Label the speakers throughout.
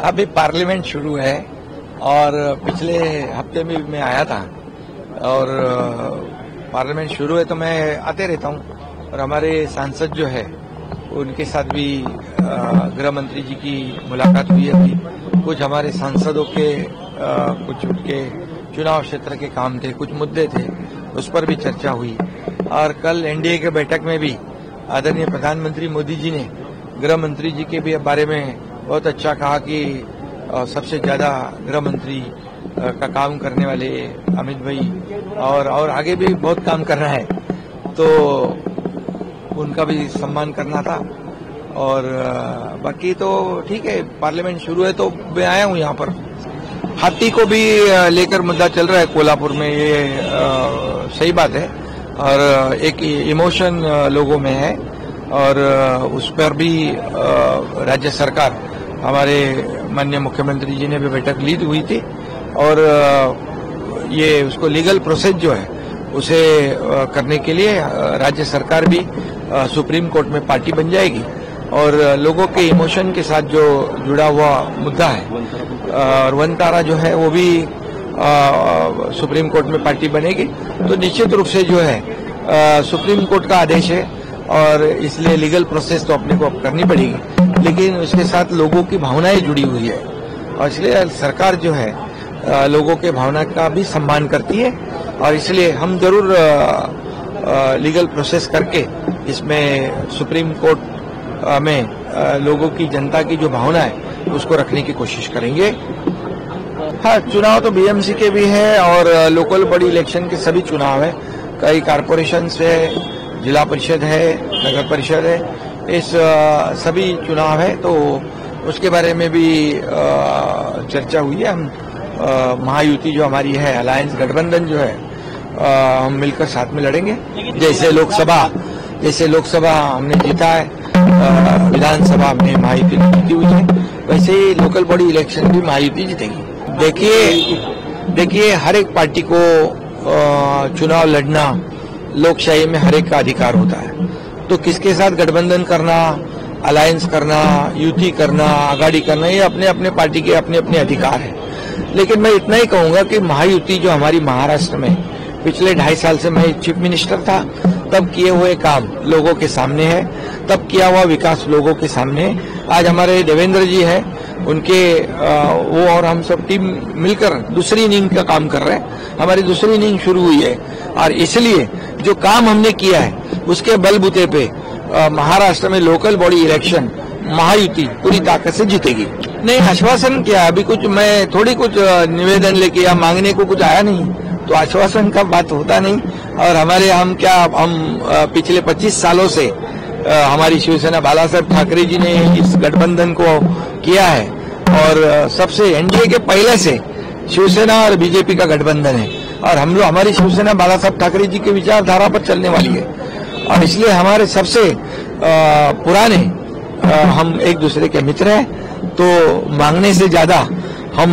Speaker 1: अभी पार्लियामेंट शुरू है और पिछले हफ्ते में मैं आया था और पार्लियामेंट शुरू है तो मैं आते रहता हूँ और हमारे सांसद जो है उनके साथ भी गृह मंत्री जी की मुलाकात हुई है। अभी कुछ हमारे सांसदों के कुछ उनके चुनाव क्षेत्र के काम थे, कुछ मुद्दे थे, उस पर भी चर्चा हुई। और कल एनडीए के बैठक में भी आदरणीय प्रधानमंत्री मोदी जी ने गृह मंत्री जी के भी बारे में बहुत अच्छा कहा कि सबसे ज्यादा गृह मंत्री का काम करने वाले अमित भाई और आगे भी बहुत काम कर रहा है, तो उनका भी सम्मान करना था। और बाकी तो ठीक है, पार्लियामेंट शुरू है तो मैं आया हूँ यहाँ पर। हाथी को भी लेकर मुद्दा चल रहा है कोल्हापुर में, ये सही बात है और एक इमोशन लोगों में है और उस पर भी राज्य सरकार, हमारे माननीय मुख्यमंत्री जी ने भी बैठक ली हुई थी और ये उसको लीगल प्रोसेस जो है उसे करने के लिए राज्य सरकार भी सुप्रीम कोर्ट में पार्टी बन जाएगी और लोगों के इमोशन के साथ जो जुड़ा हुआ मुद्दा है और वनतारा जो है वो भी सुप्रीम कोर्ट में पार्टी बनेगी। तो निश्चित रूप से जो है सुप्रीम कोर्ट का आदेश है और इसलिए लीगल प्रोसेस तो अपने को अब करनी पड़ेगी, लेकिन उसके साथ लोगों की भावनाएं जुड़ी हुई है और इसलिए सरकार जो है लोगों के भावना का भी सम्मान करती है और इसलिए हम जरूर लीगल प्रोसेस करके इसमें सुप्रीम कोर्ट में लोगों की, जनता की जो भावना है उसको रखने की कोशिश करेंगे। हाँ, चुनाव तो बीएमसी के भी है और लोकल बॉडी इलेक्शन के सभी चुनाव है, कई कारपोरेशन से, जिला परिषद है, नगर परिषद है, इस सभी चुनाव है तो उसके बारे में भी चर्चा हुई है। हम महायुति जो हमारी है, अलायंस गठबंधन जो है, हम मिलकर साथ में लड़ेंगे। जैसे लोकसभा हमने जीता है, विधानसभा में महायुति जीती हुई है, वैसे ही लोकल बॉडी इलेक्शन भी महायुति जीतेगी। देखिए हर एक पार्टी को चुनाव लड़ना लोकशाही में हर एक का अधिकार होता है, तो किसके साथ गठबंधन करना, अलायंस करना, युति करना, आगाड़ी करना, ये अपने अपने पार्टी के अपने अपने अधिकार है। लेकिन मैं इतना ही कहूंगा कि महायुति जो हमारी महाराष्ट्र में पिछले 2.5 साल से मैं चीफ मिनिस्टर था, तब किए हुए काम लोगों के सामने है, तब किया हुआ विकास लोगों के सामने है। आज हमारे देवेंद्र जी है, उनके वो और हम सब टीम मिलकर दूसरी इनिंग का काम कर रहे हैं, हमारी दूसरी इनिंग शुरू हुई है और इसलिए जो काम हमने किया है उसके बलबूते पे महाराष्ट्र में लोकल बॉडी इलेक्शन महायुति पूरी ताकत से जीतेगी। नहीं, आश्वासन क्या, अभी कुछ मैं थोड़ी कुछ निवेदन लेके या मांगने को कुछ आया नहीं, तो आश्वासन का बात होता नहीं। और हम पिछले 25 सालों से हमारी शिवसेना बाला साहब ठाकरे जी ने इस गठबंधन को किया है और सबसे एनडीए के पहले से शिवसेना और बीजेपी का गठबंधन है और हमारी शिवसेना बाला साहब ठाकरे जी की विचारधारा पर चलने वाली है और इसलिए हमारे सबसे पुराने हम एक दूसरे के मित्र हैं। तो मांगने से ज्यादा हम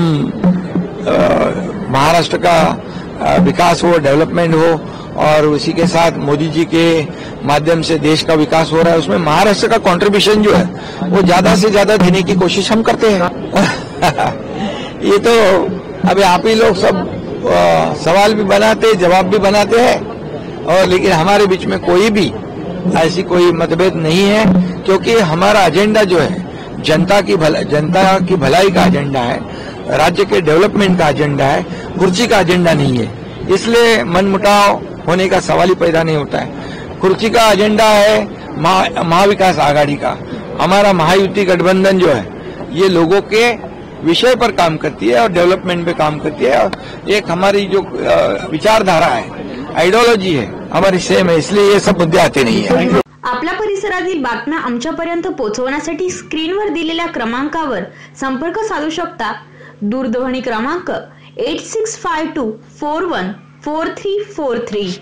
Speaker 1: महाराष्ट्र का विकास हो, डेवलपमेंट हो और उसी के साथ मोदी जी के माध्यम से देश का विकास हो रहा है, उसमें महाराष्ट्र का कंट्रीब्यूशन जो है वो ज्यादा से ज्यादा देने की कोशिश हम करते हैं। ये तो अभी आप ही लोग सब सवाल भी बनाते, जवाब भी बनाते हैं और लेकिन हमारे बीच में कोई भी ऐसी कोई मतभेद नहीं है, क्योंकि हमारा एजेंडा जो है जनता की भलाई का एजेंडा है, राज्य के डेवलपमेंट का एजेंडा है, कुर्सी का एजेंडा नहीं है। इसलिए मनमुटाव होने का सवाल ही पैदा नहीं होता है। कुर्सी का एजेंडा है महाविकास आघाड़ी का, हमारा महायुति गठबंधन जो है ये लोगों के विषय पर काम करती है और डेवलपमेंट पे काम करती है और एक हमारी जो विचारधारा है, आयडियोलॉजी है, हमारी सेम है, इसलिए ये सब मुद्दे आते नहीं है।
Speaker 2: आपल्या परिसरातील बातम्या आमच्यापर्यंत पोहोचवण्यासाठी स्क्रीनवर दिलेल्या क्रमांकावर संपर्क साधू शकता। दूरध्वनी क्रमांक 8652414343।